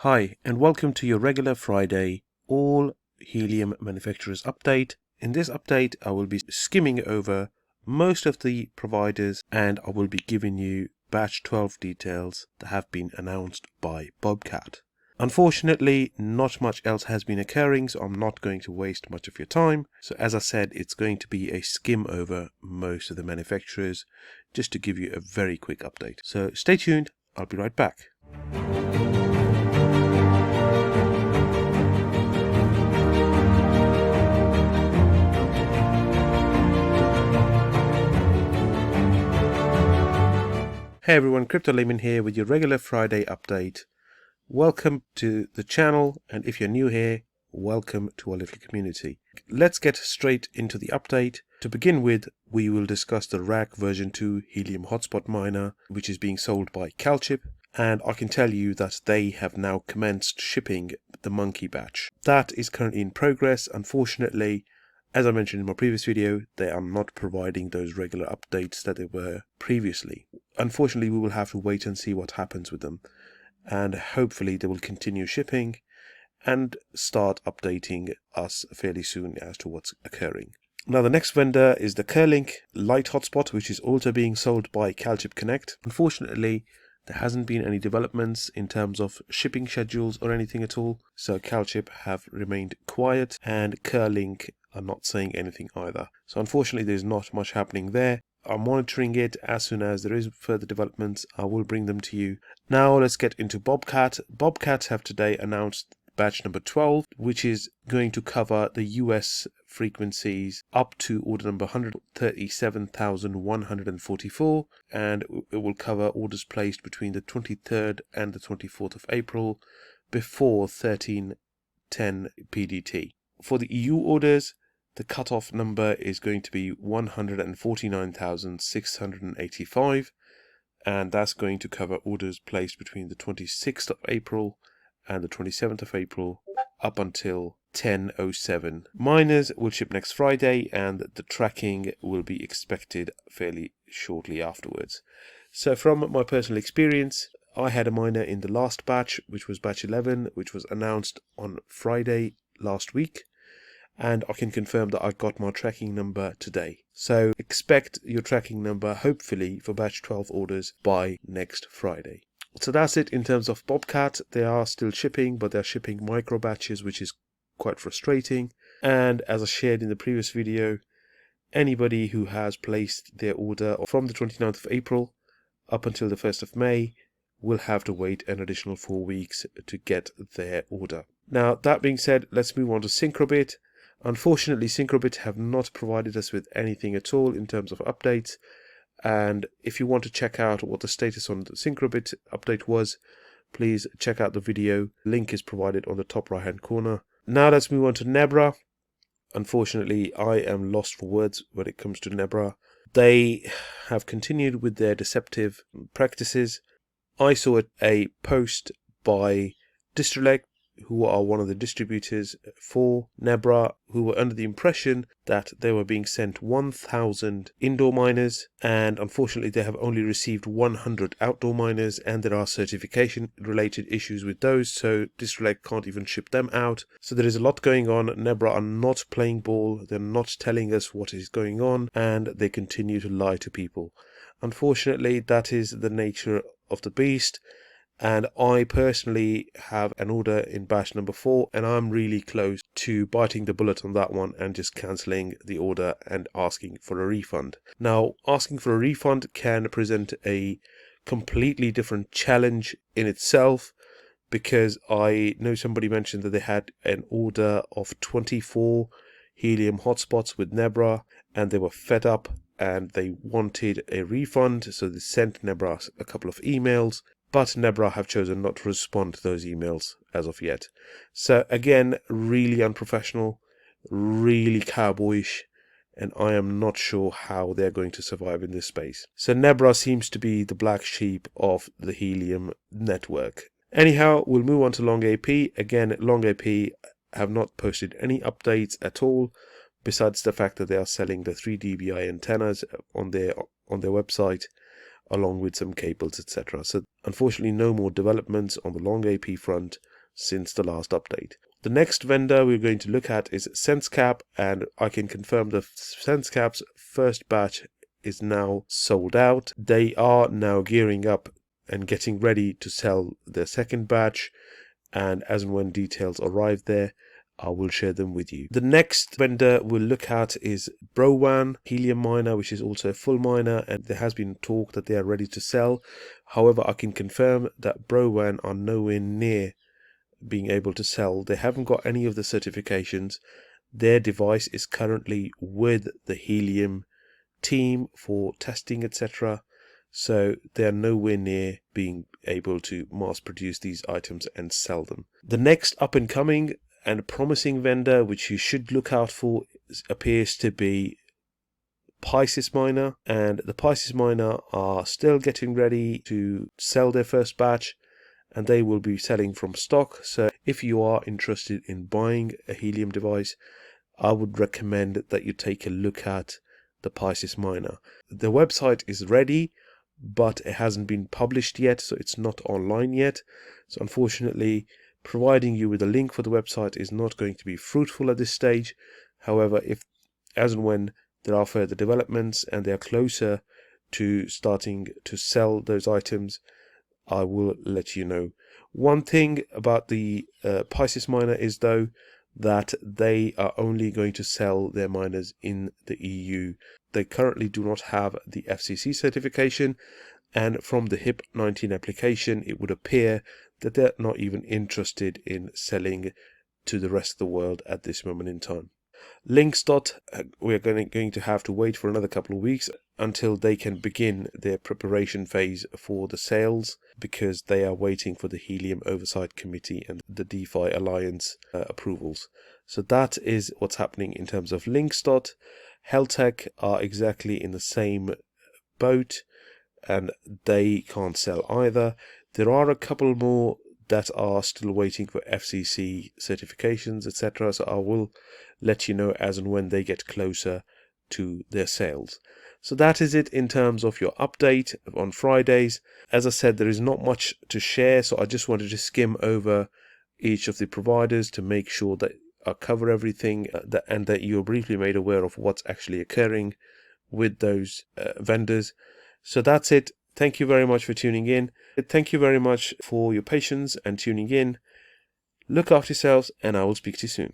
Hi, and welcome to your regular Friday all helium manufacturers update. In this update, I will be skimming over most of the providers and I will be giving you batch 12 details that have been announced by Bobcat. Unfortunately, not much else has been occurring, so I'm not going to waste much of your time. So as I said, it's going to be a skim over most of the manufacturers just to give you a very quick update. So stay tuned, I'll be right back. Hey everyone, Crypto Layman here with your regular Friday update. Welcome to the channel, and if you're new here, welcome to our little community. Let's get straight into the update. To begin with, we will discuss the Rak version 2 Helium Hotspot Miner, which is being sold by Calchip, and I can tell you that they have now commenced shipping the Monkey batch. That is currently in progress. Unfortunately, as I mentioned in my previous video, they are not providing those regular updates that they were previously. Unfortunately, we will have to wait and see what happens with them. And hopefully they will continue shipping and start updating us fairly soon as to what's occurring. Now the next vendor is the Kerlink Light Hotspot, which is also being sold by Calchip Connect. Unfortunately, there hasn't been any developments in terms of shipping schedules or anything at all. So Calchip have remained quiet and Kerlink are not saying anything either. So unfortunately, there's not much happening there. I'm monitoring it. As soon as there is further developments, I will bring them to you. Now let's get into Bobcat. Bobcat have today announced batch number 12, which is going to cover the US frequencies up to order number 137,144, and it will cover orders placed between the 23rd and the 24th of April before 1310 PDT. For the EU orders, the cutoff number is going to be 149,685, and that's going to cover orders placed between the 26th of April and the 27th of April up until 10:07. Miners will ship next Friday, and the tracking will be expected fairly shortly afterwards. So from my personal experience, I had a miner in the last batch, which was batch 11, which was announced on Friday last week. And I can confirm that I got my tracking number today. So expect your tracking number, hopefully, for batch 12 orders by next Friday. So that's it in terms of Bobcat. They are still shipping, but they're shipping micro batches, which is quite frustrating. And as I shared in the previous video, anybody who has placed their order from the 29th of April up until the 1st of May will have to wait an additional 4 weeks to get their order. Now, that being said, let's move on to Syncrobit. Unfortunately, Syncrobit have not provided us with anything at all in terms of updates. And if you want to check out what the status on the Syncrobit update was, please check out the video. Link is provided on the top right hand corner. Now let's move on to Nebra. Unfortunately, I am lost for words when it comes to Nebra. They have continued with their deceptive practices. I saw a post by Distrelec, who are one of the distributors for Nebra, who were under the impression that they were being sent 1,000 indoor miners, and unfortunately they have only received 100 outdoor miners, and there are certification related issues with those, so Distrelec can't even ship them out. So there is a lot going on. Nebra are not playing ball, they're not telling us what is going on, and they continue to lie to people. Unfortunately, that is the nature of the beast. And I personally have an order in batch number 4, and I'm really close to biting the bullet on that one and just cancelling the order and asking for a refund. Now, asking for a refund can present a completely different challenge in itself, because I know somebody mentioned that they had an order of 24 Helium Hotspots with Nebra, and they were fed up and they wanted a refund, so they sent Nebra a couple of emails. But Nebra have chosen not to respond to those emails as of yet. So again, really unprofessional, really cowboyish, and I am not sure how they're going to survive in this space. So Nebra seems to be the black sheep of the Helium network. Anyhow, we'll move on to LongAP. Again, LongAP have not posted any updates at all, besides the fact that they are selling the 3 dBi antennas on their website, along with some cables, etc. So unfortunately, no more developments on the LongAP front. since the last update. The next vendor we're going to look at is SenseCAP, and I can confirm the SenseCAP's first batch is now sold out. They are now gearing up and getting ready to sell their second batch, and as and when details arrive there, I will share them with you. The next vendor we'll look at is Browan Helium Miner, which is also a full miner, and there has been talk that they are ready to sell. However, I can confirm that Browan are nowhere near being able to sell. They haven't got any of the certifications. Their device is currently with the Helium team for testing, etc. So they are nowhere near being able to mass produce these items and sell them. The next up and coming and promising vendor which you should look out for appears to be Pisces Miner, and the Pisces Miner are still getting ready to sell their first batch, and they will be selling from stock. So if you are interested in buying a Helium device, I would recommend that you take a look at the Pisces Miner. The website is ready, but it hasn't been published yet, so it's not online yet. So unfortunately, providing you with a link for the website is not going to be fruitful at this stage. However, if as and when there are further developments and they are closer to starting to sell those items, I will let you know. One thing about the Pisces Miner is though that they are only going to sell their miners in the EU. They currently do not have the FCC certification, and from the HIP-19 application it would appear that they're not even interested in selling to the rest of the world at this moment in time. LinxDot, we're going to have to wait for another couple of weeks until they can begin their preparation phase for the sales, because they are waiting for the Helium Oversight Committee and the DeFi Alliance approvals. So that is what's happening in terms of LinxDot. Heltec are exactly in the same boat, and they can't sell either. There are a couple more that are still waiting for FCC certifications, etc. So I will let you know as and when they get closer to their sales. So that is it in terms of your update on Fridays. As I said, there is not much to share, so I just wanted to skim over each of the providers to make sure that I cover everything and that you're briefly made aware of what's actually occurring with those vendors. So that's it. Thank you very much for tuning in. Thank you very much for your patience and tuning in. Look after yourselves, and I will speak to you soon.